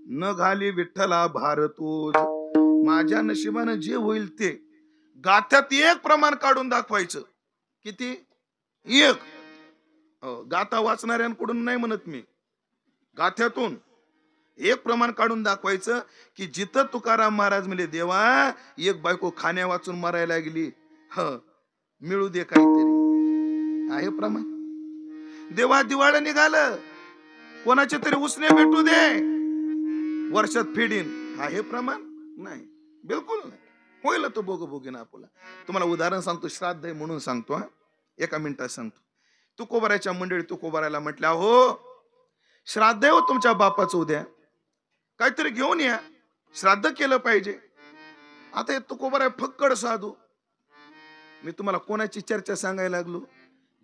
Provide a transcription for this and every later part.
न घाली विठ्ठला भार तूज. माझ्या नशिबानं जे होईल ते गाथ्यात एक प्रमाण काढून दाखवायचं. किती? एक. गाथा वाचणाऱ्यांकडून नाही म्हणत मी, गाथ्यातून एक प्रमाण काढून दाखवायचं की जिथं तुकाराम महाराज म्हणले देवा एक बायको खाण्या वाचून मरायला लागली, मिळू दे काहीतरी, आहे प्रमाण. देवा दिवाळं निघालं, कोणाचे तरी उसने भेटू दे, वर्षात फेडीन, आहे प्रमाण? नाही, बिलकुल नाही. होईल तो बोगीन आपला. तुम्हाला उदाहरण सांगतो, श्राद्ध आहे म्हणून सांगतो, एका मिनिटात सांगतो. तुकोबाराच्या मंडळी तुकोबाराला म्हटल्या, हो श्राद्ध आहे हो तुमच्या बापाचं, उद्या काहीतरी घेऊन या, श्राद्ध केलं पाहिजे. आता हे तुकोबारा फक्कड साधू. मी तुम्हाला कोणाची चर्चा सांगायला लागलो?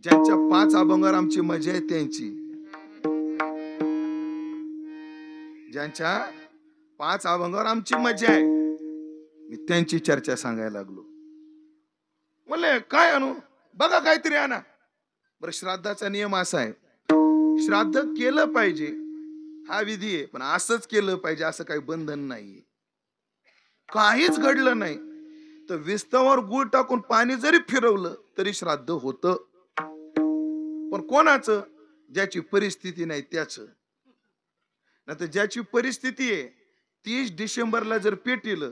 ज्यांच्या 5 अभंगावर आमची मजा आहे त्यांची. ज्यांच्या 5 अभंगावर आमची मजा आहे, मी त्यांची चर्चा सांगायला लागलो. म्हणले काय आणू? बघा काहीतरी आणा. बरं, श्राद्धाचा नियम असा आहे, श्राद्ध केलं पाहिजे हा विधी आहे, पण असंच केलं पाहिजे असं काही बंधन नाहीये. काहीच घडलं नाही तर विस्तवावर गुळ टाकून पाणी जरी फिरवलं तरी श्राद्ध होतं. पण कोणाचं? ज्याची परिस्थिती नाही त्याचं. नाही तर ज्याची परिस्थिती आहे 30 डिसेंबरला जर पेटीलं,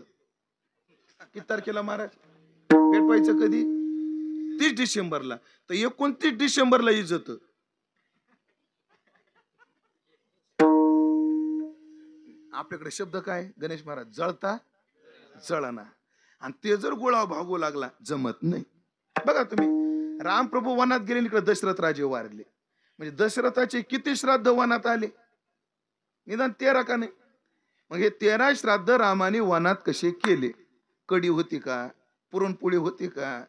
किती तारखेला महाराज पेटवायचं? कधी? 30 डिसेंबरला. तर 29 डिसेंबरला इजत. आपल्याकडे शब्द काय? गणेश महाराज जळता जळना. आणि ते जर गोळा भागू लागला जमत नाही. बघा तुम्ही, रामप्रभू वनात गेले, इकडे दशरथ राजे वारले, म्हणजे दशरथाचे किती श्राद्ध वनात आले? निदान 13 का नाही? मग हे 13 श्राद्ध रामाने वनात कसे केले? कडी होती का? पुरणपोळी होती का?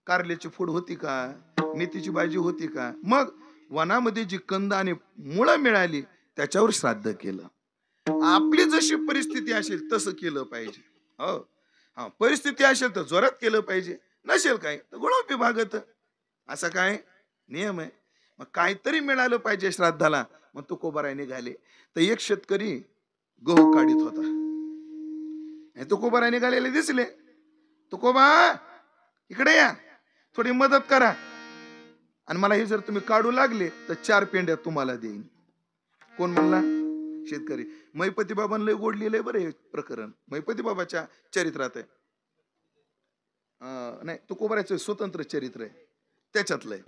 कारल्याची फूड होती का? मेथीची भाजी होती का? मग वनामध्ये जी कंद आणि मुळं मिळाली त्याच्यावर श्राद्ध केलं. आपली जशी परिस्थिती असेल तसं केलं पाहिजे. हो, परिस्थिती असेल तर जोरात केलं पाहिजे, नसेल काय तर गुळोपी भागत. असा काय नियम आहे? मग काहीतरी मिळालं पाहिजे श्राद्धाला. मग तुकोबाराय निघाले. तर एक शेतकरी गहू काढीत होता. तुकोबाराय निघालेले दिसले. तुकोबा इकडे या, थोडी मदत करा, आणि मला हे जर तुम्ही काढू लागले तर 4 पेंड्या तुम्हाला देईन. कोण म्हणला? शेतकरी. मैपती बाबांना लय गोड लिहिलंय बरं हे प्रकरण, मैपती बाबाच्या चरित्रात आहे. नाही, तुकोबारायचं स्वतंत्र चरित्र आहे, त्याच्यातलं आहे.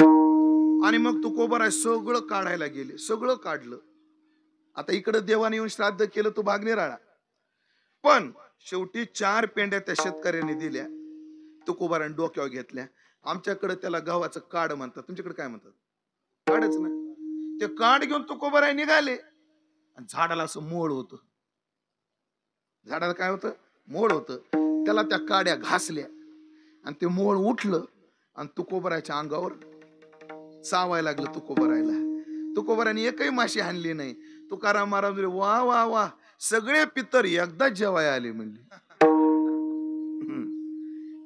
आणि मग तुकोबाराय सगळं काढायला गेले, सगळं काढलं. आता इकडं देवाने येऊन श्राद्ध केलं तो भाग निराळा, पण शेवटी 4 पेंड्या त्या शेतकऱ्याने दिल्या. तुकोबाराने डोक्यावर घेतल्या. आमच्याकडे त्याला गव्हाचं काड म्हणतात, तुमच्याकडे काय म्हणतात? काडच ना. ते काड घेऊन तुकोबाराय निघाले. आणि झाडाला असं मोळ होतं. झाडाला काय होतं? मोळ होतं. त्याला त्या काड्या घासल्या आणि ते मोळ उठलं आणि तुकोबारायच्या अंगावर चावायला लागलं. तुकोबाराने एकही माशी हाणली नाही. तुकाराम महाराज म्हणले, वा वा वा, सगळे पितर एकदाच जेवाय आले म्हणले.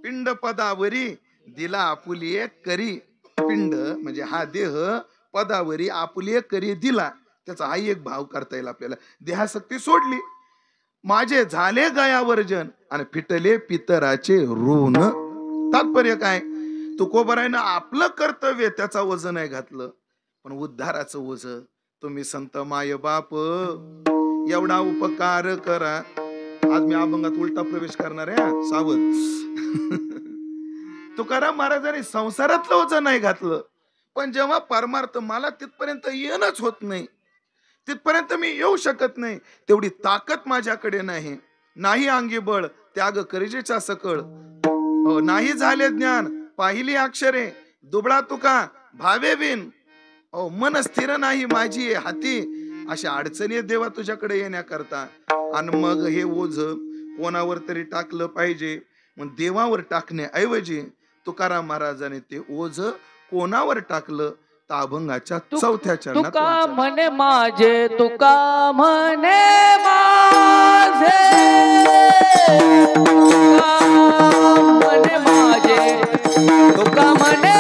पिंड पदावरी दिला आपुलिये करी. पिंड म्हणजे हा देह, पदावरी आपुलिये करी दिला. त्याचा हा एक भाव करता येईल आपल्याला. देहासक्ती सोडली, माझे झाले गयावर्जन आणि फिटले पितराचे ऋण. तात्पर्य काय? तुकोबारायनं आपलं कर्तव्य त्याचा वजन नाही घातलं, पण उद्धाराचं ओझ. तुम्ही संत माय बाप एवढा उपकार करा. आज मी अभंगात उलटा प्रवेश करणार आहे, सावध. तुकाराम महाराजांनी संसारातलं ओझ नाही घातलं, पण जेव्हा परमार्थ मला तिथपर्यंत येणंच होत नाही, तिथपर्यंत मी येऊ शकत नाही, तेवढी ताकद माझ्याकडे नाही. नाही अंगी बळ त्याग करिजेचा सकळ. नाही झाले ज्ञान पाहिली अक्षरे, दुबळा तुका भावे बिन. मन स्थिर नाही माझी हाती. अशा अडचणी देवा तुझ्याकडे येण्याकरता. आणि मग हे ओझ कोणावर तरी टाकलं पाहिजे. मग देवावर टाकण्याऐवजी तुकाराम महाराजांनी ते ओझ कोणावर टाकलं? तर अभंगाच्या 4थ्या चरणात. तुका म्हणे माझे, तुका म्हणे माझे, तुका म्हणे माझे, तुका म्हणे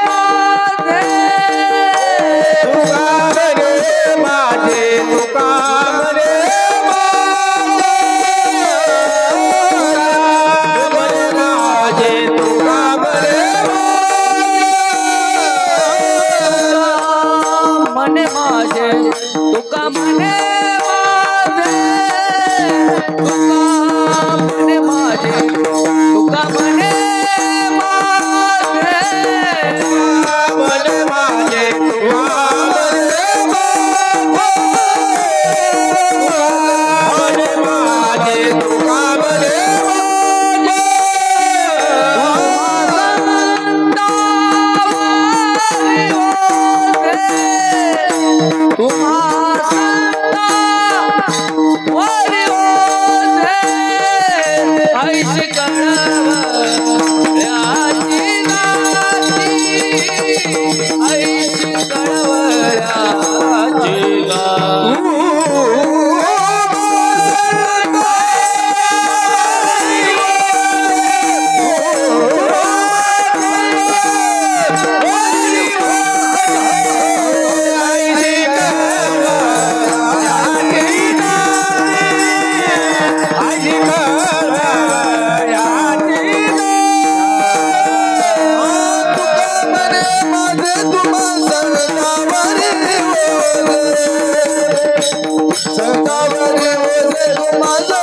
माझे, तुका म्हणे माझे, तुका म्हणे माझे.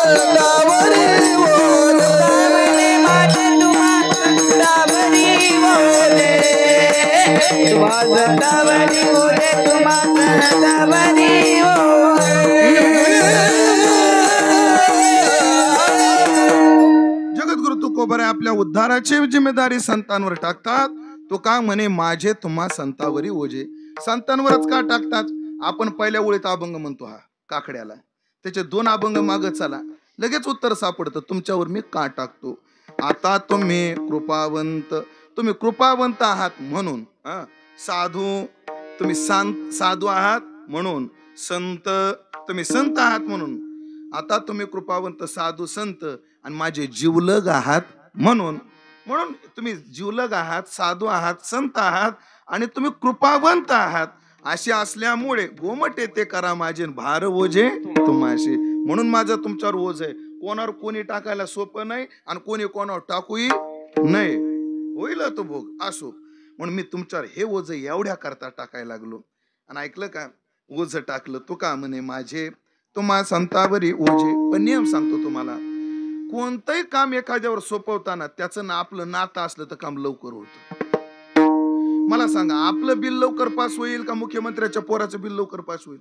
संतावरी ओझे माझे तुम्हा संतावरी ओझे तुम्हा संतावरी ओझे तुम्हा संतावरी जगद्गुरु तुकोबाराय आपल्या उद्धाराची जिम्मेदारी संतांवर टाकतात. तो का म्हणे माझे तुम्हा संतावरी ओझे. संतांवरच का टाकतात? आपण पहिल्या ओळीत अभंग म्हणतो हा काकड्याला, त्याचे 2 अभंग माग चला लगेच उत्तर सापडतं तुमच्यावर मी का टाकतो. आता तुम्ही कृपावंत आहात म्हणून, साधू तुम्ही साधू आहात म्हणून, संत तुम्ही संत आहात म्हणून, आता तुम्ही कृपावंत साधू संत आणि माझे जीवलग आहात म्हणून तुम्ही जीवलग आहात, साधू आहात, संत आहात आणि तुम्ही कृपावंत आहात. असे असल्यामुळे गोमटे ते करा माझे भार ओझे तुम्हाशी. म्हणून माझं तुमच्यावर ओझ आहे. कोणावर कोणी टाकायला सोपं नाही आणि कोणी कोणावर टाकूही नाही. होईल तो भोग असो. म्हणून मी तुमच्यावर हे ओझ एवढ्या करता टाकायला लागलो. आणि ऐकलं का, ओझ टाकलं. तो का म्हणे माझे तुम्हा संतावरी ओझे. पण नियम सांगतो तुम्हाला, कोणतंही काम एखाद्यावर सोपवताना त्याचं आपलं नातं असलं तर काम लवकर होतं. मला सांगा, आपलं बिल लवकर पास होईल का मुख्यमंत्र्याच्या पोराचं बिल लवकर पास होईल?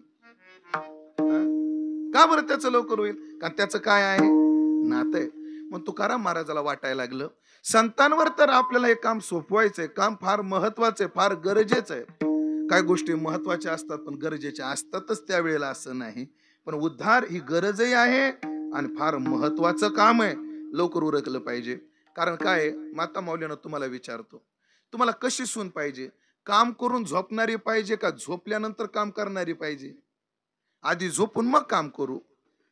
का बरं त्याचं लवकर होईल? कारण त्याचं काय आहे, नातं आहे. मग तुकाराम महाराजाला वाटायला लागलं संतांवर तर आपल्याला हे काम सोपवायचंय, काम फार महत्वाचं आहे, फार गरजेचं आहे. काय गोष्टी महत्वाच्या असतात पण गरजेच्या असतातच त्यावेळेला असं नाही. पण उद्धार ही गरजही आहे आणि फार महत्वाचं काम आहे, लवकर उरकलं पाहिजे. कारण काय, माता माऊलीनं तुम्हाला विचारतो, तुम्हाला कशी सून पाहिजे? काम करून झोपणारी पाहिजे का झोपल्यानंतर काम करणारी पाहिजे? आधी झोपून मग काम करू,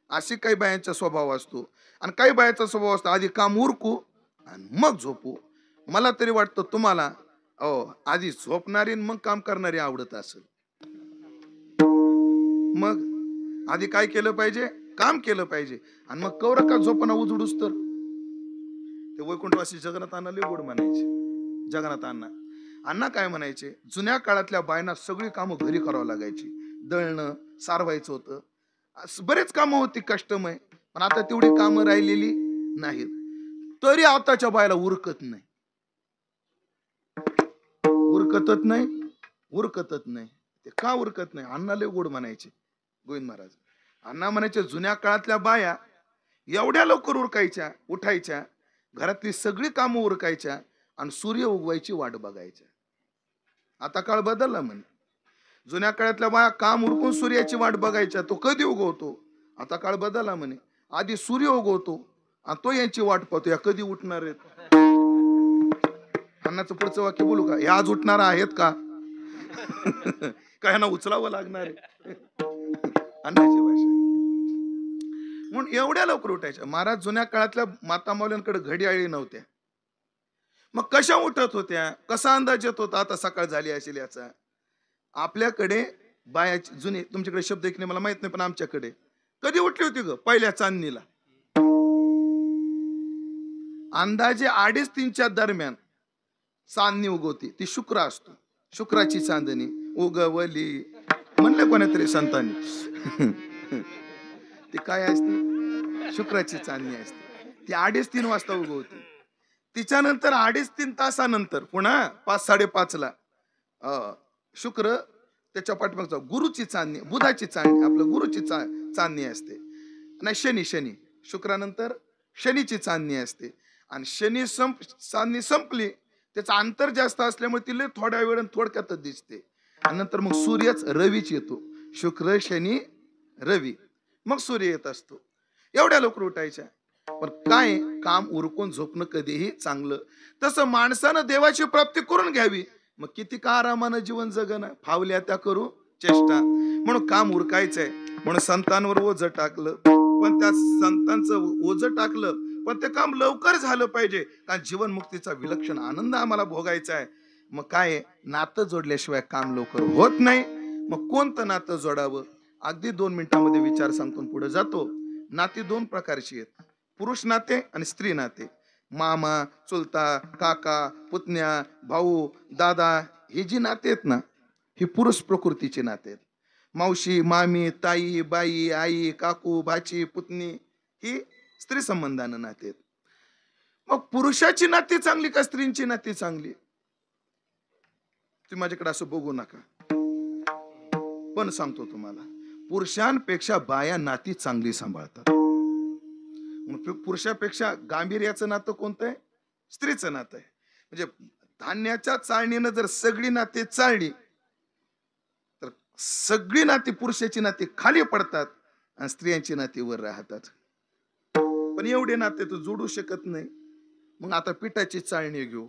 अशी काही बायांचा स्वभाव असतो. आणि काही बायांचा स्वभाव असतो आधी काम उरकू आणि मग झोपू. मला तरी वाटतं तुम्हाला आधी झोपणारी मग काम करणारी आवडत असेल. मग आधी काय केलं पाहिजे? काम केलं पाहिजे. आणि मग कवर का झोपणा उजडूस तर ते वैकुंठवासी जगन्नाथ अण्णा लय गोड म्हणायचे. जगन्नाथ अण्णा काय म्हणायचे, जुन्या काळातल्या बायांना सगळी कामं घरी करावं लागायची. दळणं सारवायचं होतं, बरेच कामं होती कष्टमय. पण आता तेवढी कामं राहिलेली नाहीत. तरी आताच्या बायला उरकत नाही. ते का उरकत नाही? अण्णा लय गोड म्हणायचे गोविंद महाराज. अण्णा म्हणायचे जुन्या काळातल्या बाया एवढ्या लवकर उरकायच्या, उठायच्या, घरातली सगळी कामं उरकायच्या आणि सूर्य उगवायची वाट बघायच्या. आता काळ बदलला म्हणे. जुन्या काळातल्या बाया काम उरकून सूर्याची वाट बघायच्या, तो कधी उगवतो. आता काळ बदलला म्हणे. आधी सूर्य उगवतो आणि तो यांची वाट पाहतो, या कधी उठणार आहेत. अण्णाचं पुढचं वाक्य बोलू का? या आज उठणार आहेत का? का यांना उचलावं लागणार आहे? अण्णाची भाषा. म्हणून एवढ्या लवकर उठायच्या. महाराज जुन्या काळातल्या माता माऊल्यांकडे घड्याळी नव्हत्या. मग कशा उठत होत्या? कसा अंदाज येत होता आता सकाळ झाली असेल याचा? आपल्याकडे बायाची जुनी, तुमच्याकडे शब्द ऐकणे मला माहित नाही, पण आमच्याकडे कधी उठली होती ग? पहिल्या चांदणीला. अंदाजे 2:30-3च्या दरम्यान चांदणी उगवती. ती शुक्र असतो. शुक्राची चांदणी उगवली म्हणले कोणीतरी संतांनी. ती काय असते? शुक्राची चांदणी असते. ती 2:30-3 वाजता उगवते. तिच्यानंतर 2.5-3 तासानंतर पुन्हा 5-5:30ला शुक्र, त्याच्या पाठीमागचा गुरुची चांदणी, बुधाची चांदणी, आपलं गुरुची चांदणी असते. नाही, शनी शुक्रानंतर शनीची चांदणी असते. आणि शनी चांदणी संपली, त्याचं अंतर जास्त असल्यामुळे तिला थोड्या वेळ थोडक्यातच दिसते. आणि नंतर मग सूर्यच रवीच येतो. शुक्र शनी रवी, मग सूर्य येत असतो. एवढ्या लवकर उठायच्या. पण काय, काम उरकून झोपणं कधीही चांगलं. तसं माणसानं देवाची प्राप्ती करून घ्यावी. मग किती का आरामानं जीवन जगणं, फावल्या त्या करू चेष्टा. म्हणून काम उरकायचंय. म्हणून संतांवर ओझं टाकलं, पण त्या संतांचं ओझं टाकलं पण ते काम लवकर झालं पाहिजे. कारण जीवन मुक्तीचा विलक्षण आनंद आम्हाला भोगायचा आहे. मग काय, नातं जोडल्याशिवाय काम लवकर होत नाही. मग कोणतं नातं जोडावं? अगदी 2 मिनिटांमध्ये विचार सांगतो पुढे जातो. नाते 2 प्रकारची आहेत, पुरुष नाते आणि स्त्री नाते. मामा, चुलता, काका, पुतण्या, भाऊ, दादा, ही जी नाते आहेत ना, ही पुरुष प्रकृतीची नाते आहेत. मावशी, मामी, ताई, बाई, आई, काकू, भाची, पुतणी, ही स्त्री संबंधानं नाते आहेत. मग पुरुषाची नाती चांगली का स्त्रींची नाती चांगली? तुम्ही माझ्याकडे असं बघू नका, पण सांगतो तुम्हाला, पुरुषांपेक्षा बाया नाती चांगली सांभाळतात. पुरुषापेक्षा गांभीर्याचं नातं कोणतं आहे? स्त्रीचं नातं आहे. म्हणजे धान्याच्या चाळणीनं जर सगळी नाती चालली तर सगळी नाती, पुरुषाची नाती खाली पडतात आणि स्त्रियांची नाती वर राहतात. पण एवढे नाते तर जोडू शकत नाही. मग आता पिठाची चाळणी घेऊ,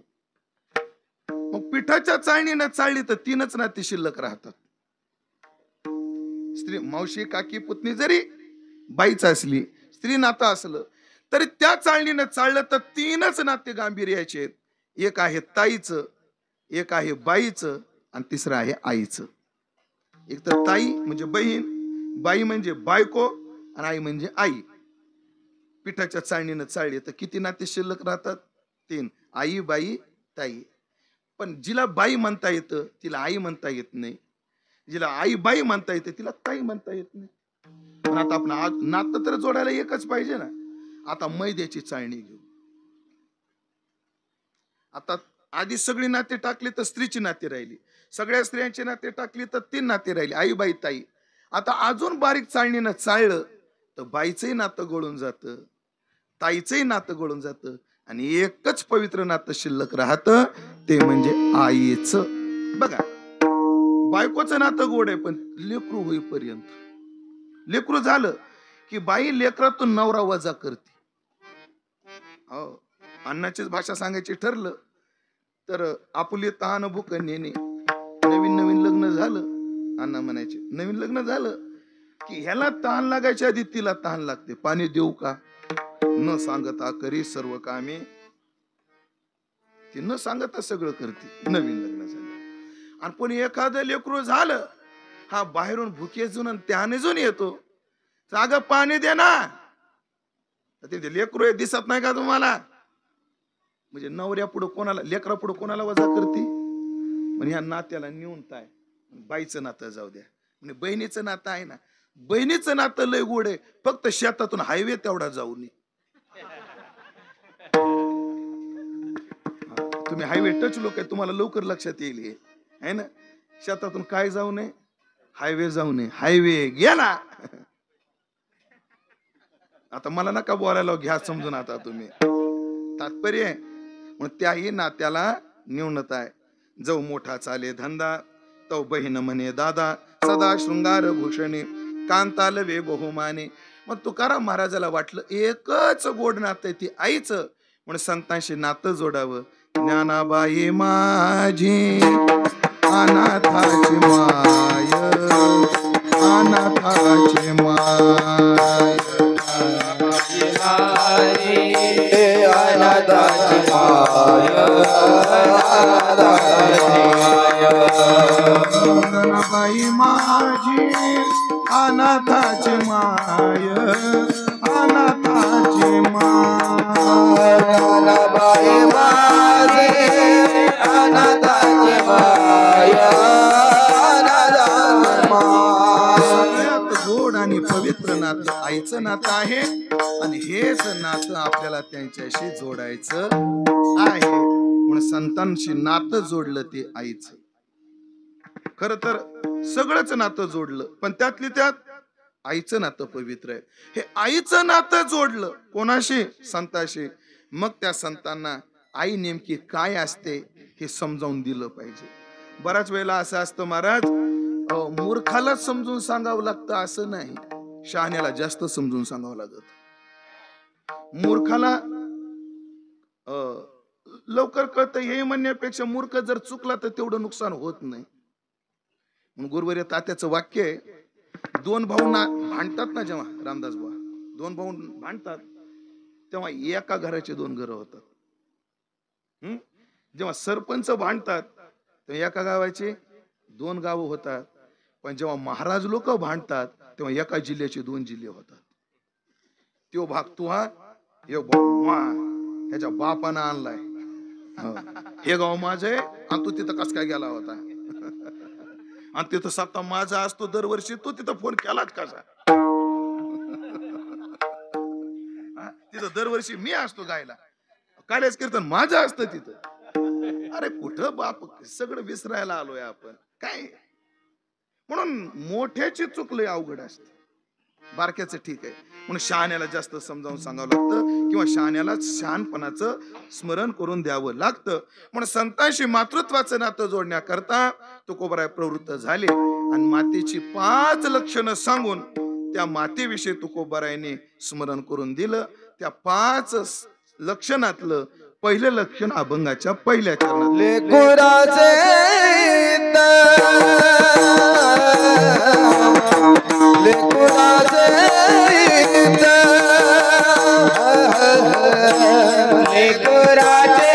मग पिठाच्या चाळणीनं चाळली तर 3च नाती शिल्लक राहतात. स्त्री, मावशी, काकी, पुतणी जरी बाईच असली, स्त्री नातं असलं तरी त्या चाळणीनं चाललं तर 3च नाते गांभीर्याचे आहेत. एक आहे ताईचं, एक आहे बाईचं आणि तिसरं आहे आईचं. एक तर ताई म्हणजे बहीण, बाई म्हणजे बायको आणि आई म्हणजे आई. पिठाच्या चाळणीनं चाळली तर किती नाते शिल्लक राहतात? 3. आई, बाई, ताई. पण जिला बाई म्हणता येतं तिला आई म्हणता येत नाही, जिला आई बाई म्हणता येते तिला ताई म्हणता येत नाही. पण आता आपण नातं तर जोडायला एकच पाहिजे ना. आता मैद्याची चाळणी घेऊ. आता आधी सगळी नाते टाकली तर स्त्रीची नाते राहिली, सगळ्या स्त्रियांची नाते टाकली तर 3 नाते राहिली, आई, बाई, ताई. आता अजून बारीक चाळणीनं चाळलं तर बाईचंही नातं गळून जातं, ताईचंही नातं गळून जातं आणि एकच पवित्र नातं शिल्लक राहतं, ते म्हणजे आईचं. बघा, बायकोचं नातं गोड आहे पण लेकरू होईपर्यंत. लेकरू झालं की बाई लेकरातून नवरा वजा करते. हो, अन्नाचीच भाषा सांगायची ठरलं तर आपुले तहान भूक नेणे. नवीन नवीन लग्न झालं, अण्णा म्हणायचे, नवीन लग्न झालं की ह्याला तहान लागायच्या आधी तिला तहान लागते. पाणी देऊ का? न सांगता करी सर्व कामे. ती न सांगता सगळं करते. नवीन लग्न झालं. आणि पण एखादं लेकरू झालं, हा बाहेरून भुकेजून आणि त्यानेजून येतो, अगं पाणी दे ना. ते लेकरू दिसत नाही का तुम्हाला? म्हणजे नवऱ्या पुढे कोणाला, लेकरा पुढे कोणाला वजा करते? म्हणजे ह्या नात्याला नेऊन काय, बाईचं नातं जाऊ द्या, म्हणजे बहिणीचं नातं आहे ना, बहिणीचं नातं लय गोड आहे, फक्त शेतातून हायवे तेवढा जाऊ नये. तुम्ही हायवे टच लोक आहे, तुम्हाला लवकर लक्षात येईल आहे ना. शेतातून काय जाऊ नये? हायवे जाऊ नये. हायवे गेला. आता मला नका बोलायला, घ्या समजून आता तुम्ही. तात्पर्य मग त्याही नात्याला न्यूनता आहे. जाऊ मोठा चाले धंदा, तो बहीण म्हणे दादा, सदा शृंगार भूषणे, कांतालवे बहुमाने. मग तुकाराम महाराजाला वाटलं एकच गोड नातं आहे ती आईचं, म्हणून संतांशी नातं जोडावं. ज्ञानाबाई माझी अनाथाची माय, अनाथाची माय, अनाथाची माय, ज्ञानाबाई माझी अनाथाची माय, अनाथाची माय, ज्ञानाबाई माझी अनाथाची माय, अनाथाची माय. सगळ्यात गोड आणि पवित्र नातं आईचं नातं आहे आणि हेच नातं आपल्याला त्यांच्याशी जोडायचं आहे. म्हणून संतांशी नातं जोडलं ते आईचं. खर तर सगळंच नातं जोडलं, पण त्यातली त्यात आईचं नातं पवित्र आहे. हे आईचं नातं जोडलं कोणाशी? संताशी. मग त्या संतांना आई नेमकी काय असते हे समजावून दिलं पाहिजे. बऱ्याच वेळेला असं असतं महाराज, मूर्खाला समजून सांगावं लागतं असं नाही, शहाण्याला जास्त समजून सांगावं लागत. मूर्खाला लवकर कळतं हे म्हणण्यापेक्षा मूर्ख जर चुकला तर तेवढं नुकसान होत नाही. गुरुवर्य तात्याचं वाक्य आहे, 2 भाऊ भांडतात ना, जेव्हा रामदास बुवा 2 भाऊ भांडतात तेव्हा एका घराचे 2 घरं होतात. जेव्हा सरपंच भांडतात तेव्हा एका गावाचे 2 गावं होतात. पण जेव्हा महाराज लोक भांडतात तेव्हा एका जिल्ह्याचे 2 जिल्हे होतात. तो भाग तू हा, ह्याच्या बापानं आणलाय, हे गाव माझं आहे आणि तू तिथं कस काय गेला होता, आणि तिथं सत्ता माझा असतो दरवर्षी, तू तिथं फोन केलाच कसा. दरवर्षी मी असतो गायला, काळ्याच कीर्तन माझं असतं तिथं. अरे कुठं बाप, सगळं विसरायला आलोय आपण काय. म्हणून मोठ्याची चुकलंय अवघड असत, बारक्याचं ठीक आहे. म्हणून शहाण्याला जास्त समजावून सांगावं लागतं, किंवा शहाण्याला शहाणपणाचं स्मरण करून द्यावं लागतं. म्हणून संतांशी मातृत्वाचं नातं जोडण्याकरता तुकोबराय प्रवृत्त झाले आणि मातेची 5 लक्षणं सांगून त्या मातेविषयी तुकोबरायने स्मरण करून दिलं. त्या 5 लक्षणातलं पहिलं लक्षण अभंगाच्या पहिल्या चरणात, लेकुराचे लेकुराचे लेकुराचे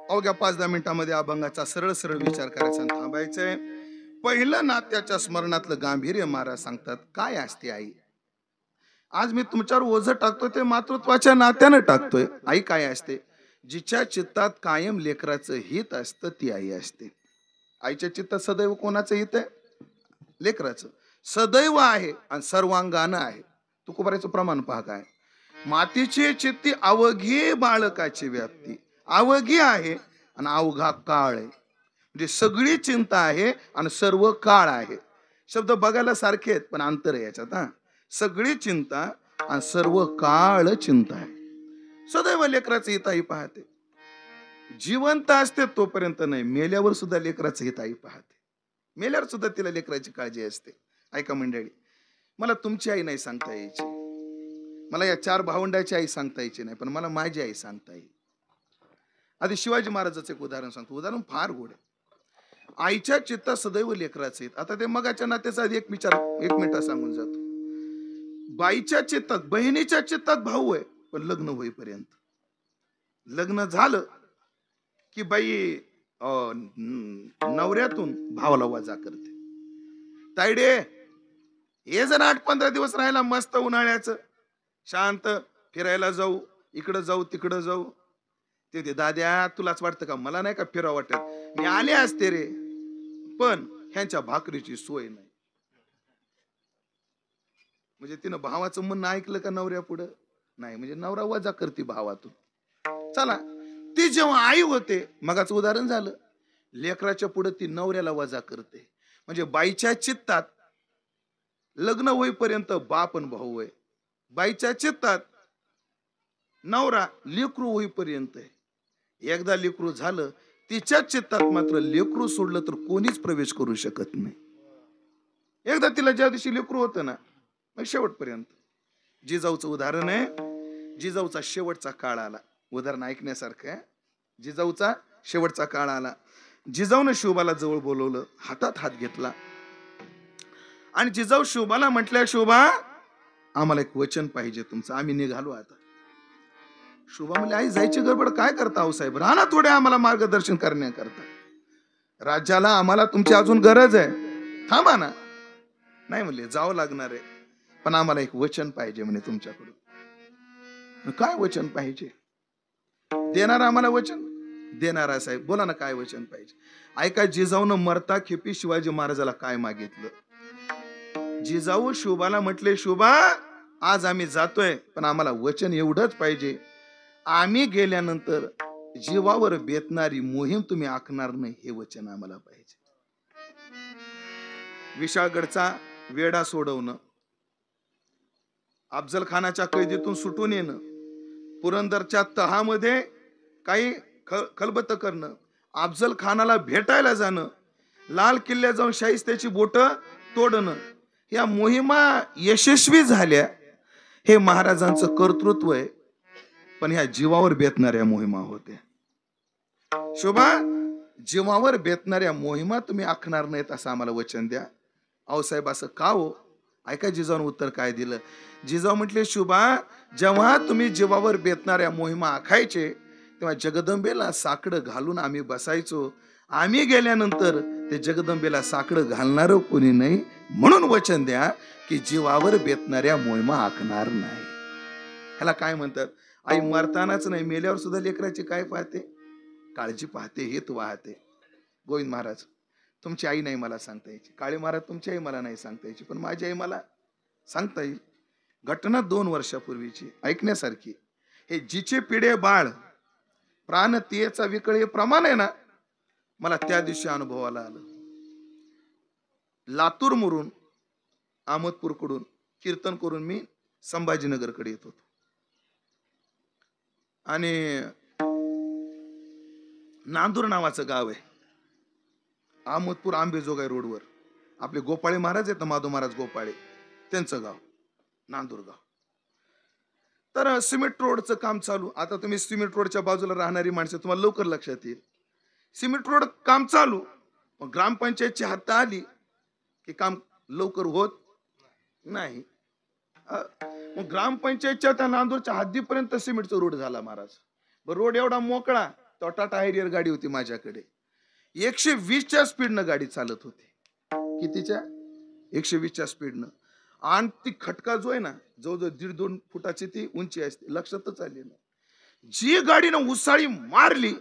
अवघ्या 5-10 मिनिटांमध्ये अभंगाचा सरळ सरळ विचार करायचा आणि थांबायचंय. पहिलं नात्याच्या स्मरणातलं गांभीर्य महाराज सांगतात. काय असते आई? आज मी तुमच्यावर ओझं टाकतोय ते मातृत्वाच्या नात्यानं टाकतोय. आई काय असते? जिच्या चित्तात कायम लेकराचं हित असतं ती आई असते. आईच्या चित्तात सदैव कोणाचं हित आहे? लेकराचं. सदैव आहे आणि सर्वांगानं आहे. तुकोबाराचं प्रमाण पहा काय. मातीची चित्ती अवघी बाळकाची व्याप्ती, अवघी आहे आणि अवघा काळ आहे. म्हणजे सगळी चिंता आहे आणि सर्व काळ आहे. शब्द बघायला सारखे आहेत पण अंतर आहे याच्यात. सगळी चिंता आणि सर्व काळ चिंता आहे. सदैव लेकराचं हित आई पाहते. जिवंत असते तोपर्यंत नाही, मेल्यावर सुद्धा लेकराचं हित आई पाहते. मेल्यावर सुद्धा तिला लेकराची काळजी असते. ऐका मंडळी, मला तुमची आई नाही सांगता यायची, मला या 4 भावंडाची आई सांगता यायची नाही, पण मला माझी आई सांगता येईल. आधी शिवाजी महाराजाचं एक उदाहरण सांगतो. उदाहरण फार गोड आहे. आईच्या चित्तात सदैव लेकराचं हित. आता ते मगाच्या नात्याचा आधी एक मिनिटात सांगून जातो. बाईच्या चित्तात, बहिणीच्या चित्तात भाऊ आहे, पण लग्न होईपर्यंत. लग्न झालं की बाई नवऱ्यातून भावाला वजा करते. तायडे हे जर 8-15 दिवस राहायला मस्त उन्हाळ्याचं शांत फिरायला जाऊ, इकडं जाऊ तिकडं जाऊ. ते दाद्या तुलाच वाटतं का मला नाही का फिरावं वाटत? मी आले असते रे, पण ह्यांच्या भाकरीची सोय नाही. म्हणजे तिनं भावाचं म्हणणं ऐकलं का नवऱ्या पुढं? नाही. म्हणजे नवरा वजा करते भावातून. चला, ती जेव्हा आई होते, मगाचं उदाहरण झालं, लेकराच्या पुढे ती नवऱ्याला वजा करते. म्हणजे बाईच्या चित्तात लग्न होईपर्यंत बाप आणि भाऊ आहे, बाईच्या चित्तात नवरा लेकरू होईपर्यंत आहे. एकदा लेकरू झालं, तिच्या चित्तात मात्र लेकरू सोडलं तर कोणीच प्रवेश करू शकत नाही. एकदा तिला ज्या दिवशी लेकरू होतं ना, मग शेवटपर्यंत. जिजाऊचं उदाहरण आहे. जिजाऊचा शेवटचा काळ आला, उदाहरण ऐकण्यासारखं आहे. जिजाऊचा शेवटचा काळ आला. जिजाऊनं शोभाला जवळ बोलवलं, हातात हात घेतला आणि जिजाऊ शोभाला म्हटल्या, शोभा आम्हाला एक वचन पाहिजे तुमचं, आम्ही निघालो आता. शोभा म्हणले, आई जायची गडबड काय करता हो साहेब, राहा ना थोडे आम्हाला मार्गदर्शन करण्याकरता. राज्याला आम्हाला तुमची अजून गरज आहे, थांबा ना. नाही म्हणले, जावं लागणार आहे, पण आम्हाला एक वचन पाहिजे म्हणे तुमच्याकडून. काय वचन पाहिजे? देणार आम्हाला वचन? देणारा साहेब, बोला ना काय वचन पाहिजे. ऐका, जिजाऊनं मरता खेपी शिवाजी महाराजाला काय मागितलं. जिजाऊ शोभाला म्हटले, शोभा आज आम्ही जातोय, पण आम्हाला वचन एवढंच पाहिजे, आम्ही गेल्यानंतर जीवावर बेतणारी मोहीम तुम्ही आखणार नाही, हे वचन आम्हाला पाहिजे. विशाळगडचा वेढा सोडवणं, अफजल खानाच्या कैदीतून सुटून येणं, पुरंदरच्या तहामध्ये काही खलबत करणं, अफजल खानाला भेटायला जाणं, लाल किल्ल्यात जाऊन शाहिस्त्याची बोट तोडणं, या मोहिमा यशस्वी झाल्या. हे महाराजांचं कर्तृत्व आहे, पण ह्या जीवावर बेतणाऱ्या मोहिमा होत्या. शोभा, जीवावर बेतणाऱ्या मोहिमा तुम्ही आखणार नाहीत असं आम्हाला वचन द्या. अहो साहेब, असं का हो? ऐका जिजाऊन उत्तर काय दिलं. जिजाऊ म्हटले, शोभा जेव्हा तुम्ही जीवावर बेतणाऱ्या मोहिमा आखायचे तेव्हा जगदंबेला साकडं घालून आम्ही बसायचो, आम्ही गेल्यानंतर ते जगदंबेला साकडं घालणार कोणी नाही, म्हणून वचन द्या की जीवावर बेतणाऱ्या मोहिमा आखणार नाही. ह्याला काय म्हणतात? आई मरतानाच नाही, मेल्यावर सुद्धा लेकराची काय पाहते? काळजी पाहते, हेत वाहते. गोविंद महाराज, तुमची आई नाही मला सांगता यायची, काळे महाराज तुमची आई मला नाही सांगता यायची, पण माझी आई मला सांगता येईल. घटना 2 वर्षापूर्वीची ऐकण्यासारखी. हे जिचे पिढे बाळ प्राण तियेचा विकळ, हे प्रमाण आहे ना, मला त्या दिवशी अनुभवाला आलं. लातूर मुरून अहमदपूरकडून कीर्तन करून मी संभाजीनगरकडे येत होतो आणि नांदूर नावाचं गाव आहे, अहमदपूर आंबेजोगाई रोडवर. आपले गोपाळे महाराज आहेत ना, माधव महाराज गोपाळे, त्यांचं गाव नांदूर गाव. तर सिमेंट रोडचं काम चालू. आता तुम्ही सिमेंट रोडच्या बाजूला राहणारी माणसं, तुम्हाला लवकर लक्षात येईल. सिमेंट रोड काम चालू, मग ग्रामपंचायतची हद्द आली की काम लवकर होत नाही. मग ग्रामपंचायतच्या त्या नांदूरच्या हद्दीपर्यंत सिमेंटचा रोड झाला महाराज. रोड एवढा मोकळा, तो टाटा हॅरियर गाडी होती माझ्याकडे, 120च्या स्पीडनं गाडी चालत होती. कितीच्या? 120च्या स्पीडनं. आणि ती खटका जो आहे ना, जवळजवळ 1.5-2 फुटाची ती उंची असते, लक्षातच आली ना. जी गाडीनं उसाळी मारली,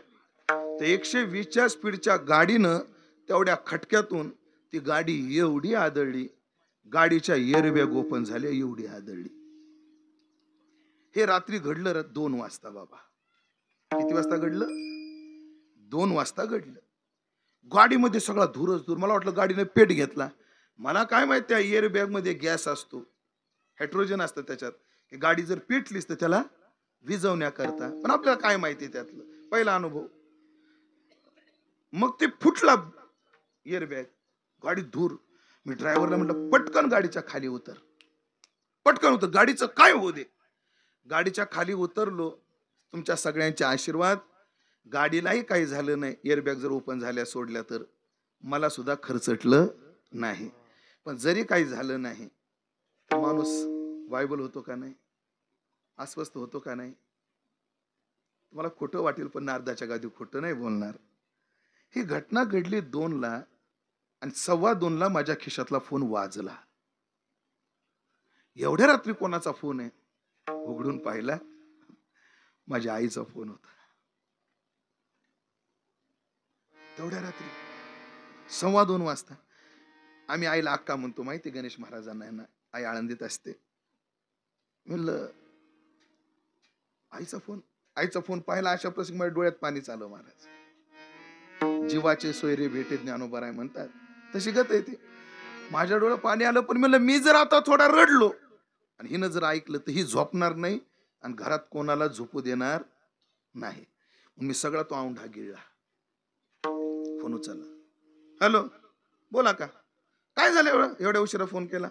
तर 120च्या स्पीडच्या गाडीनं तेवढ्या खटक्यातून ती गाडी एवढी आदळली, गाडीच्या एअरबॅग ओपन झाल्या, एवढी आदळली. हे रात्री घडलं 2 वाजता बाबा. किती वाजता घडलं? 2 वाजता घडलं. गाडीमध्ये सगळा धूरच धूर. मला वाटलं गाडीने पेट घेतला. मला काय माहित, त्या एअरबॅग मध्ये गॅस असतो, हायड्रोजन असतं त्याच्यात, की गाडी जर पेटलीस तर त्याला विझवण्याकरता, पण आपल्याला काय माहिती त्यातलं. पहिला अनुभव. मग ते फुटला एअरबॅग, गाडी धूर. मी ड्रायव्हरला म्हटलं, पटकन गाडीच्या खाली उतर, पटकन उतर, गाडीचं काय होऊ दे. गाडीच्या खाली उतरलो. तुमच्या सगळ्यांचे आशीर्वाद, गाडीलाही काही झालं नाही. एअरबॅग जर ओपन झाल्या सोडल्या तर मला सुद्धा खर्चटलं नाही. पण जरी काही झालं नाही, माणूस वायबल होतो का नाही? अस्वस्थ होतो का नाही? मला खोटं वाटेल, पण नारदाच्या गादी खोटं नाही बोलणार. ही घटना घडली 2ला आणि 2:15ला माझ्या खिशातला फोन वाजला. एवढ्या रात्री कोणाचा फोन आहे? उघडून पाहिला, माझ्या आईचा फोन होता. तेवढ्या रात्री 2:15 वाजता. आम्ही आईला अक्का म्हणतो माहिती, गणेश महाराजांना यांना. आई आळंदीत असते. म्हणलं आईचा फोन पाहिला, अशा प्रसंगी माझ्या डोळ्यात पाणी चालू महाराज. जीवाचे सोयरे भेटे ज्ञानोबा राय म्हणतात तशी गत आहे ती. माझ्या डोळ्यात पाणी आलं, पण म्हणलं मी जर आता थोडा रडलो आणि हिनं जर ऐकलं तर ही झोपणार नाही आणि घरात कोणाला झोपू देणार नाही. मग मी सगळा तो औंढा गिळला. फोन उचलला. हॅलो, बोला का, काय झालं एवढ्या उशिरा फोन केला?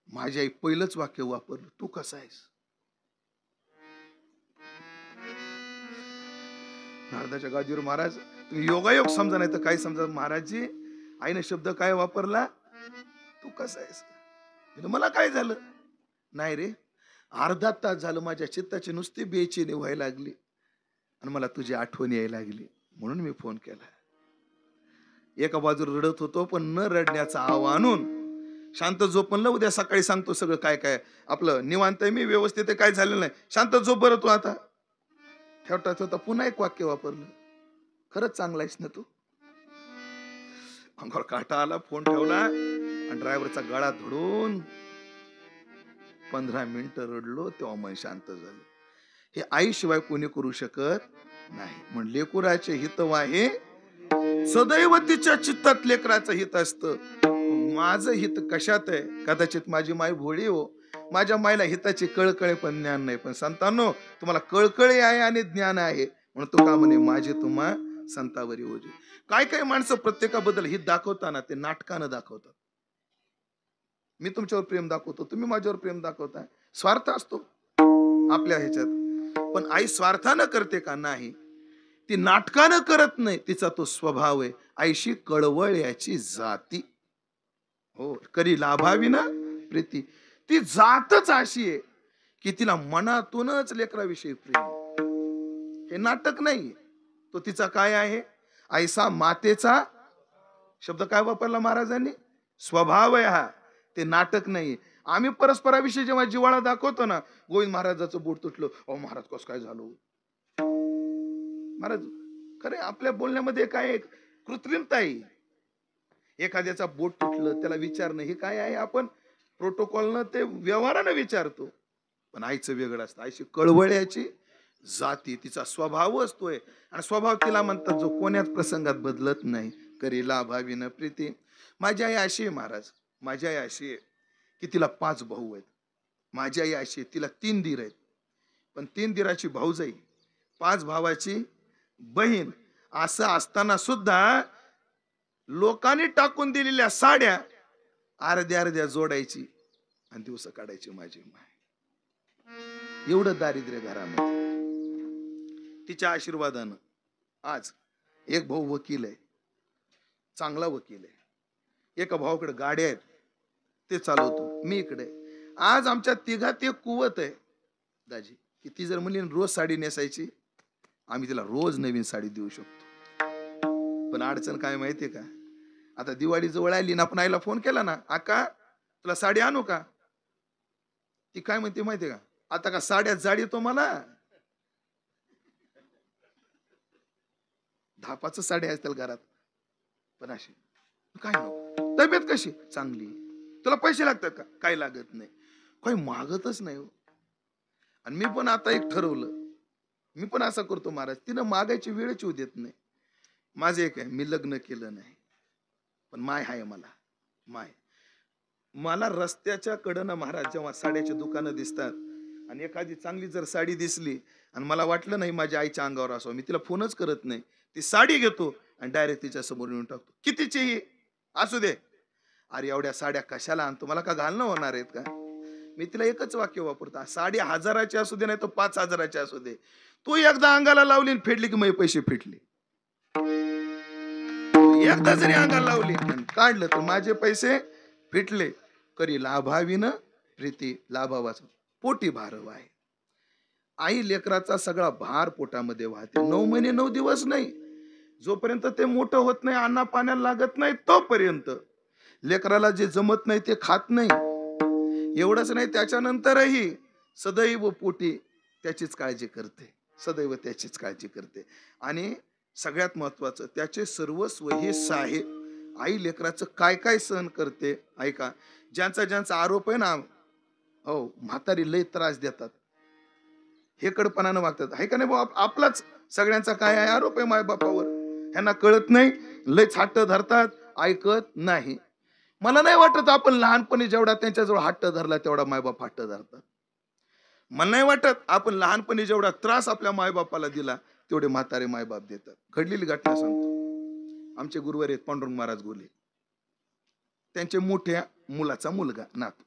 माझी आई पहिलंच वाक्य वापरलं, तू कसा आहेस? नारदाच्या गादीवर महाराज, तुम्ही योगायोग समजा नाही तर काय समजा. महाराजजी आईने शब्द काय वापरला, तू कसा आहेस? मला काय झालं? नाही रे, अर्धा तास झालं माझ्या चित्ताची नुसती बेचैनी व्हायला लागली आणि मला तुझी आठवण यायला लागली म्हणून मी फोन केला. एका बाजूला रडत होतो, पण न रडण्याचं आव आणून शांत झोप म्हणलं, उद्या सकाळी सांगतो सगळं काय काय आपलं निवांत आहे मी, व्यवस्थित आहे, काय झालेलं नाही, शांत झोप बरं तू. आता ठेवता ठेवता पुन्हा एक वाक्य वापरलं, खरंच चांगला आहेस ना तू? अंगावर काटा आला, फोन ठेवला आणि ड्रायव्हरचा गळा धडून 15 मिनिटं रडलो, तेव्हा मन शांत झालं. हे आईशिवाय कोणी करू शकत नाही. म्हण लेकुराचे हित वाहे सदैव तिच्या चित्तात लेकराचं हित असतं. माझं हित कशात आहे? कदाचित माझी माय भोळी हो, माझ्या मायला हिताची कळकळे पण ज्ञान नाही. पण संतांनो, तुम्हाला कळकळे आहे आणि ज्ञान आहे म्हणून तो का म्हणे माझे तुम्हा संतावरी होजे. काय काय माणसं प्रत्येकाबद्दल हित दाखवताना ते नाटकानं दाखवतात. मी तुमच्यावर प्रेम दाखवतो, तुम्ही माझ्यावर प्रेम दाखवताय, स्वार्थ असतो आपल्या ह्याच्यात. पण आई स्वार्थानं करते का? नाही, ती नाटकानं करत नाही, तिचा तो स्वभाव आहे. आईशी कळवळ याची जाती हो, करी लाभावी ना प्रीती. ती जातच अशी आहे की तिला मनातूनच लेकराविषयी प्रेम. हे नाटक नाही, तो तिचा काय आहे? ऐसा मातेचा शब्द काय वापरला महाराजांनी? स्वभाव आहे हा, ते नाटक नाही. आम्ही परस्पराविषयी जेव्हा जिव्हाळा दाखवतो ना, गोविंद महाराजाचं बोट तुटलं, अहो महाराज कसं काय झालं महाराज? खरे आपल्या बोलण्यामध्ये काय कृत्रिमता आहे. एखाद्याचा बोट तुटलं त्याला विचारणं हे काय आहे? आपण प्रोटोकॉलनं ते व्यवहारानं विचारतो. पण आईचं वेगळं असतं. आईची कळवळ्याची जाती, तिचा स्वभाव असतोय आणि स्वभाव तिला म्हणतात जो कोण्याच प्रसंगात बदलत नाही. करी लाभावीन प्रीती. माझी आई अशी आहे महाराज, माझी आई अशी आहे की तिला 5 भाऊ आहेत. माझी आई अशी आहे, तिला 3 दीर आहेत, पण 3 दीराची भाऊजाई, 5 भावाची बहीण. असं असताना सुद्धा लोकांनी टाकून दिलेल्या साड्या अर्ध्या अर्ध्या जोडायची आणि दिवस काढायची माझी माय. एवढं दारिद्र्य घरामध्ये. तिच्या आशीर्वादानं आज एक भाऊ वकील आहे, चांगला वकील आहे. एका भावाकडे गाड्या आहेत, ते चालवतो. मी इकडे. आज आमच्या तिघात एक कुवत आहे दाजी, की ती जर म्हणली रोज साडी नेसायची, आम्ही तिला रोज नवीन साडी देऊ शकतो. पण अडचण काय माहितीये का? आता दिवाळी जवळ आली ना, आपण आईला फोन केला ना, आका तुला साडी आणू का? ती काय म्हणते माहितीये का? आता का साड्या जाडी तो मला 10-5 साड्या असतील घरात, पण अशी काय नको. तब्येत कशी? चांगली. तुला पैसे लागतात का? काय लागत नाही. काही मागतच नाही हो. आणि मी पण आता एक ठरवलं, मी पण असं करतो महाराज, तिनं मागायची वेळच येऊ देत नाही. माझं एक आहे, मी लग्न केलं नाही पण माय आहे मला. माय मला रस्त्याच्या कडनं महाराज जेव्हा साड्याची दुकानं दिसतात आणि एखादी चांगली जर साडी दिसली आणि मला वाटलं नाही माझ्या आईच्या अंगावर असावं, मी तिला फोनच करत नाही. ती साडी घेतो आणि डायरेक्ट तिच्या समोर येऊन टाकतो. कितीची ही असू दे. अरे एवढ्या साड्या कशाला आणतो, मला का घालणं होणार आहेत का? मी तिला एकच वाक्य वापरतो, साडी 1000ची असू दे नाही तर 5000ची असू दे, तू एकदा अंगाला लावली आणि फेडली की माझे पैसे फिटले. एकदा जरी अंगाला लावली आणि काढलं तर माझे पैसे फिटले. करी लाभावीन प्रीती. लाभावाचं पोटी भारव आहे. आई लेकराचा सगळा भार पोटामध्ये वाहते. 9 महिने 9 दिवस नाही, जोपर्यंत ते मोठं होत नाही, अन्ना पाण्याला लागत नाही, तोपर्यंत लेकराला जे जमत नाही ते खात नाही. एवढंच नाही, त्याच्यानंतरही सदैव पोटी त्याचीच काळजी करते, सदैव त्याचीच काळजी करते. आणि सगळ्यात महत्वाचं, त्याचे सर्वस्व हे साहे. आई लेकराचं काय काय सहन करते ऐका. ज्यांचा ज्यांचा आरोप आहे ना, हो म्हातारी लय त्रास देतात, हेकडपणानं वागतात, आहे का नाही भाऊ? आपलाच सगळ्यांचा काय आहे आरोप आहे मायबापावर. ह्यांना कळत नाही, लय छाट धरतात ऐकत नाही. मला नाही वाटत आपण लहानपणी जेवढा त्यांच्याजवळ हट्ट धरला तेवढा मायबाप हट्ट धरतात. मला नाही वाटत आपण लहानपणी जेवढा त्रास आपल्या मायबापाला दिला तेवढे म्हातारे मायबाप देतात. घडलेली घटना सांगतो. आमचे गुरुवार आहेत पांडुरंग महाराज गोले. त्यांच्या मोठ्या मुलाचा मुलगा नातू,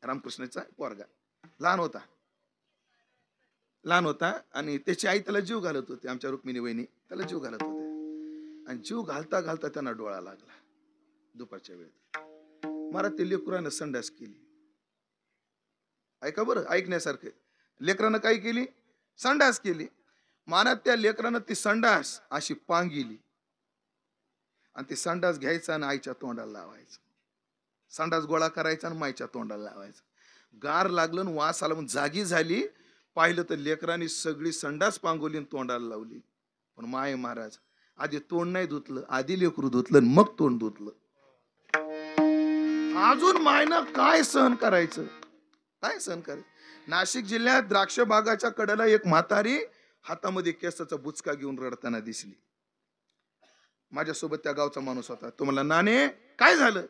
रामकृष्णाचा पोरगा, लहान होता आणि त्याची आई त्याला जीव घालत होती. आमच्या रुक्मिणी वहिनी त्याला जीव घालत होते आणि जीव घालता घालता त्यांना डोळा लागला दुपारच्या वेळेत. मला ते लेकरानं संडास केली. ऐका बरं, ऐकण्यासारखं. लेकरानं काय केली? संडास केली. मला त्या लेकरानं ती संडास अशी पांगिली आणि ती संडास घ्यायचा आणि आईच्या तोंडाला लावायचं. संडास गोळा करायचा आणि माईच्या तोंडाला लावायचं. गार लागलं आणि वास आला म्हणून जागी झाली. पाहिलं तर लेकरांनी सगळी संडास पांगवली आणि तोंडाला लावली. पण माय महाराज आधी तोंड नाही धुतलं, आधी लेकरू धुतलं आणि मग तोंड धुतलं. अजून मायनं काय सहन करायचं? काय सहन करायचं? नाशिक जिल्ह्यात द्राक्ष बागाच्या कडेला एक म्हातारी हातामध्ये केसाचा बुचका घेऊन रडताना दिसली. माझ्यासोबत त्या गावचा माणूस होता. तो म्हणला, नाने काय झालं?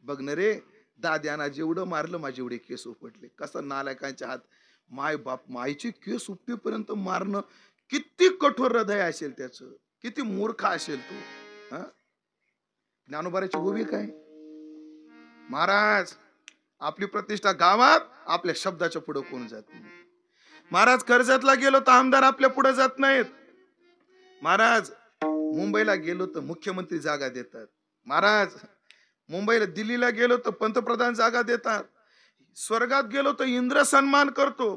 बघ न रे, दाद्याना जेवढं मारलं माझे एवढे केस उपटले. कसं नालायकांच्या हात. माय बाप मायची केस उपटेपर्यंत मारणं किती कठोर हृदय असेल त्याचं, किती मूर्ख असेल तो. ज्ञानोबाराची उभी काय? महाराज आपली प्रतिष्ठा गावात, आपल्या शब्दाच्या पुढे कोण जात नाही. महाराज कर्जतला गेलो तर आमदार आपल्या पुढे जात नाहीत. महाराज मुंबईला गेलो तर मुख्यमंत्री जागा देतात. महाराज मुंबईला दिल्लीला गेलो तर पंतप्रधान जागा देतात. स्वर्गात गेलो तर इंद्र सन्मान करतो.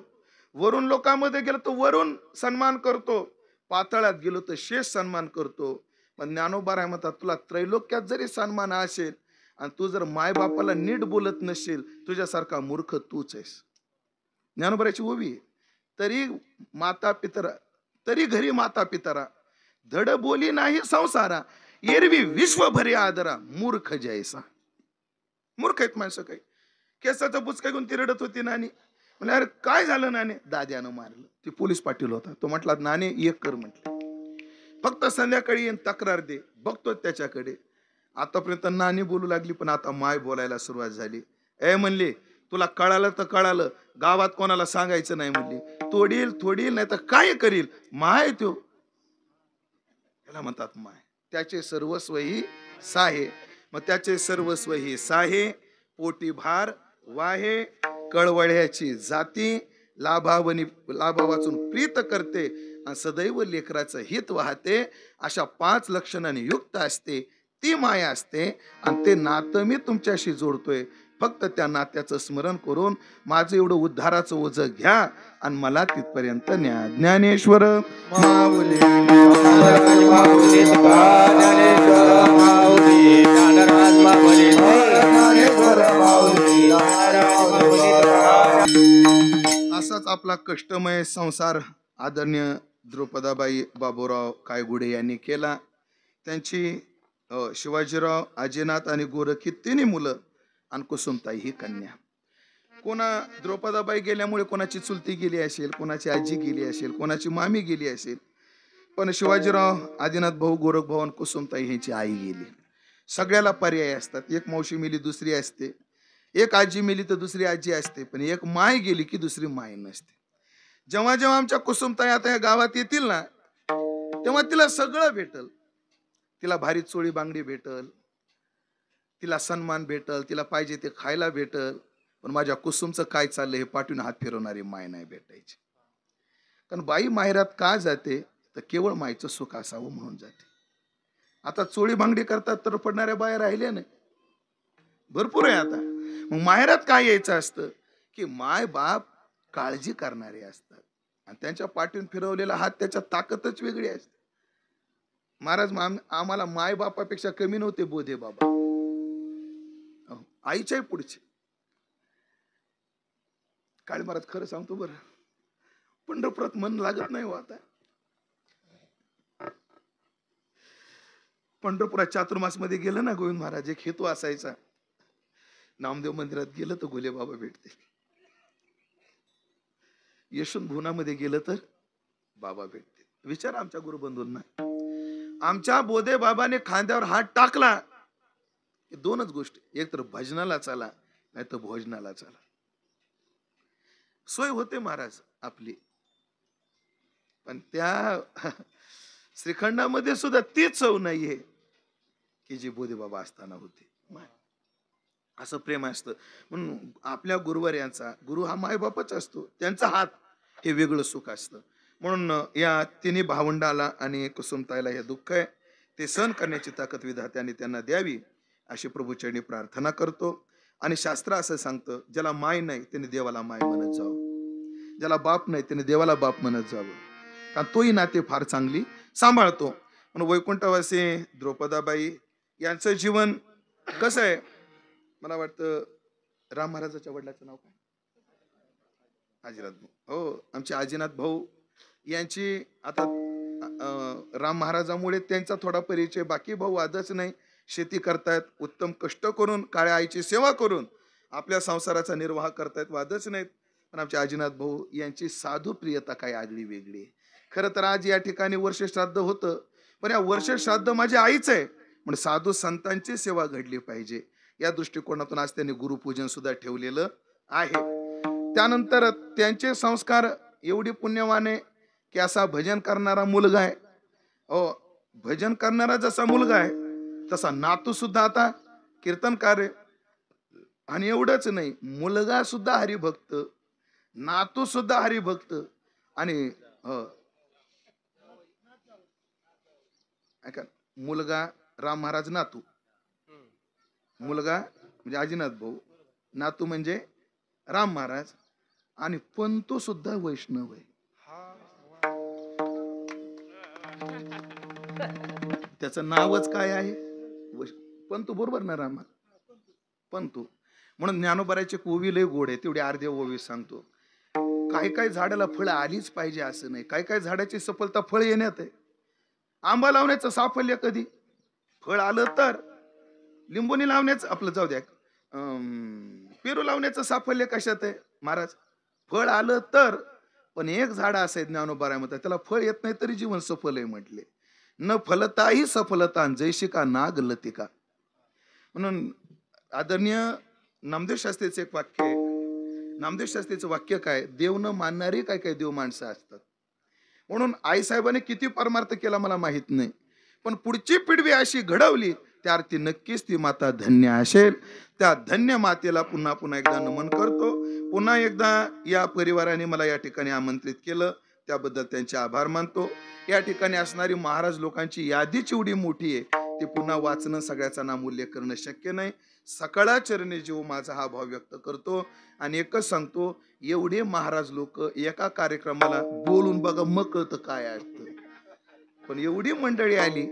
वरुण लोकांमध्ये गेलो तर वरुण सन्मान करतो. पाताळात गेलो तर शेष सन्मान करतो. पण ज्ञानोबा म्हणतात, तुला त्रैलोक्यात जरी सन्मान असेल आणि तू जर माय बापाला नीट बोलत नसेल, तुझ्यासारखा मूर्ख तूच आहेस. ज्ञानोबाची उभी. तरी माता पितरा, तरी घरी माता पितरा, धड बोली नाही संसारा, एरवी विश्वभरी आदरा, मूर्ख जैसा. मूर्ख आहेत माणसं. काही केसाचा बुचका घेऊन ती रडत होती. नानी म्हणजे, अरे काय झालं नाने? दाद्यानं मारलं. ती पोलीस पाटील होता. तो म्हटला, नाने एक कर म्हटलं, फक्त संध्याकाळी येऊन तक्रार दे, बघतो त्याच्याकडे. आतापर्यंत नानी बोलू लागली, पण आता माय बोलायला सुरुवात झाली. म्हणली, तुला कळालं तर कळालं, गावात कोणाला सांगायचं नाही म्हणली. तोडील नाही तर काय करील. माय तो त्याला म्हणतात माय. त्याचे सर्वस्व ही साहे. मग त्याचे सर्वस्व ही साहे, पोटी भार वाहे, कळवळ्याची जाती, लाभा वाचून प्रीत करते आणि सदैव लेकराचं हित वाहते. अशा 5 लक्षणांनी युक्त असते ती माया असते. आणि ते नातं मी तुमच्याशी जोडतोय. फक्त त्या नात्याचं स्मरण करून माझं एवढं उद्धाराचं ओझं घ्या आणि मला तिथपर्यंत न्या. ज्ञानेश्वर माऊली, माऊली, ज्ञानेश्वर माऊली, ज्ञानराज माऊली, ज्ञानेश्वर माऊली. असाच आपला कष्टमय संसार आदरणीय द्रौपदाबाई बाबूराव कायगुडे यांनी केला. त्यांची शिवाजीराव, आजीनाथ आणि गोरखी 3 मुलं आणि कुसुमताई ही कन्या. कोणा द्रौपदाबाई गेल्यामुळे कोणाची चुलती गेली असेल, कोणाची आजी गेली असेल, कोणाची मामी गेली असेल, पण शिवाजीराव, आदिनाथ भाऊ, गोरख भाऊ आणि कुसुमताई ह्यांची आई गेली. सगळ्याला पर्याय असतात. एक मावशी मेली दुसरी असते, एक आजी मेली तर दुसरी आजी असते, पण एक माय गेली की दुसरी माय नसते. जेव्हा जेव्हा आमच्या कुसुमताई आता या गावात येतील ना, तेव्हा तिला सगळं भेटल. तिला भारी चोळी बांगडी भेटल, तिला सन्मान भेटल, तिला पाहिजे ते खायला भेटल. पण माझ्या कुसुमचं काय चाललंय हे पाठवून हात फिरवणारी माय नाही भेटायची. कारण बाई माहेरात का जाते तर केवळ मायचं सुख असावं म्हणून जाते. आता चोळी बांगडी करतात तर पडणाऱ्या बाया राहिल्या नाही, भरपूर आहे आता. मग माहेरात काय यायचं असतं की माय बाप काळजी करणारे असतात आणि त्यांच्या पाठवून फिरवलेला हात त्याच्या ताकदच वेगळी असते. महाराज आम्हाला माय बापापेक्षा कमी नव्हते बोधे बाबा, आईच्याही पुढचे. काळे महाराज खरं सांगतो बरं, पंढरपुरात मन लागत नाही हो आता. पंढरपुरात चातुर्मास मध्ये गेलं ना गोविंद महाराज, एक हेतू असायचा, नामदेव मंदिरात गेलं तर गोले बाबा भेटते, यशवंत भुवनामध्ये गेलं तर बाबा भेटते. विचार आमच्या गुरुबंधूंना. आमच्या बोधे बाबाने खांद्यावर हात टाकला की दोनच गोष्टी, एक तर भजनाला चला नाही तर भोजनाला चला. सोय होते महाराज आपली, पण त्या श्रीखंडामध्ये सुद्धा ती चव नाहीये की जी बोधे बाबा असताना होती. असं प्रेम असतं. म्हणून आपल्या गुरुवर यांचा, गुरु हा मायबापच असतो, त्यांचा हात हे वेगळं सुख असतं. म्हणून या तिन्ही भावंडाला आणि कुसुमताईला हे दुःख आहे ते सहन करण्याची ताकद विधात्याने त्यांना द्यावी अशी प्रभूचरणी प्रार्थना करतो. आणि शास्त्र असं सांगतं, ज्याला माय नाही त्याने देवाला माय म्हणत जावं, ज्याला बाप नाही त्याने देवाला बाप म्हणत जावं, कारण तोही नाते फार चांगली सांभाळतो. म्हणून वैकुंठवासी द्रौपदाबाई यांचं जीवन कसं आहे, मला वाटतं राम महाराजाच्या वडिलाचं नाव काय, आजीनाथ भाऊ. हो, आमचे आजीनाथ भाऊ यांची आता राम महाराजामुळे त्यांचा थोडा परिचय, बाकी भाऊ आजच नाही, शेती करतायत, उत्तम कष्ट करून काळ्या आईची सेवा करून आपल्या संसाराचा निर्वाह करतायत, वादच नाहीत. पण आमचे आजीनाथ भाऊ यांची साधू प्रियता काय आगळी वेगळी. खरं तर आज या ठिकाणी वर्ष श्राद्ध होतं, पण या वर्ष श्राद्ध माझ्या आईच आहे, म्हणून साधू संतांची सेवा घडली पाहिजे या दृष्टिकोनातून आज त्यांनी गुरुपूजन सुद्धा ठेवलेलं आहे. त्यानंतर त्यांचे संस्कार एवढी पुण्यवान आहे की असा भजन करणारा मुलगा आहे, हो, भजन करणारा जसा मुलगा आहे तसा नातू सुद्धा आता कीर्तनकार आहे. आणि एवढंच नाही, मुलगा सुद्धा हरिभक्त, नातू सुद्धा हरिभक्त. आणि ऐका, मुलगा राम महाराज, नातू, मुलगा म्हणजे आजीनाथ भाऊ, नातू म्हणजे राम महाराज, आणि पंतू सुद्धा वैष्णव आहे. त्याचं नावच काय आहे, पंतू, बरोबर ना रामा, पंतू. म्हणून ज्ञानोबाराचे ओवी लय गोड आहे, तेवढी अर्धे ओवी सांगतो. काही काही झाडाला फळं आलीच पाहिजे असं नाही, काही काही झाडाची सफलता फळ येण्यात आहे. आंबा लावण्याचं साफल्य कधी, फळ आलं तर. लिंबोनी लावण्याचं आपलं जाऊ द्या, पेरू लावण्याचं साफल्य कशात आहे महाराज, फळ आलं तर. पण एक झाड असं आहे ज्ञानोबारामध्ये, त्याला फळ येत नाही तरी जीवन सफल आहे म्हटले. न फलताही सफलता जैशिका नाग लतिका. म्हणून आदरणीय नामदेव शास्त्रीचं एक वाक्य आहे. नामदेव शास्त्रीचं वाक्य काय, देव न मानणारी काय काय देव माणसं असतात. म्हणून आईसाहेबांनी किती परमार्थ केला मला माहित नाही, पण पुढची पिढवी अशी घडवली त्या अर्थी नक्कीच ती माता धन्य असेल. त्या धन्य मातेला पुन्हा पुन्हा एकदा नमन करतो. पुन्हा एकदा या परिवाराने मला या ठिकाणी आमंत्रित केलं त्याबद्दल त्यांचे आभार मानतो. या ठिकाणी असणारी महाराज लोकांची यादीच एवढी मोठी आहे, ते पुन्हा वाचणं सगळ्याचा नामोल्लेख करणं शक्य नाही. सकाळा चरणी जीव माझा हा भाव व्यक्त करतो आणि एकच सांगतो, एवढे महाराज लोक एका कार्यक्रमाला बोलून बघा, मग कळतं काय असतं. पण एवढी मंडळी आली,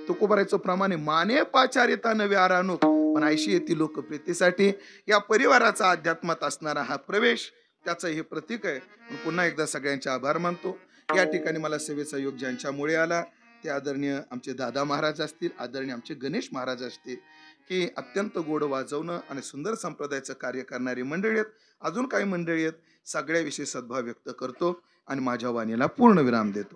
तुकोबाराचं प्रमाणे माने पाचारिता नवे आराणू, पण ऐशी येते लोकप्रियतेसाठी या परिवाराचा अध्यात्मात असणारा हा प्रवेश, त्याचं हे प्रतीक आहे. पुन्हा एकदा सगळ्यांचे आभार मानतो. या ठिकाणी मला सेवेचा योग ज्यांच्यामुळे आला ते आदरणीय आमचे दादा महाराज असतील, आदरणीय आमचे गणेश महाराज असतील, की अत्यंत गोड वाजवणं आणि सुंदर संप्रदायाचं कार्य करणारी मंडळी आहेत. अजून काही मंडळी आहेत, सगळ्याविषयी सद्भाव व्यक्त करतो आणि माझ्या वाणीला पूर्ण विराम देतो.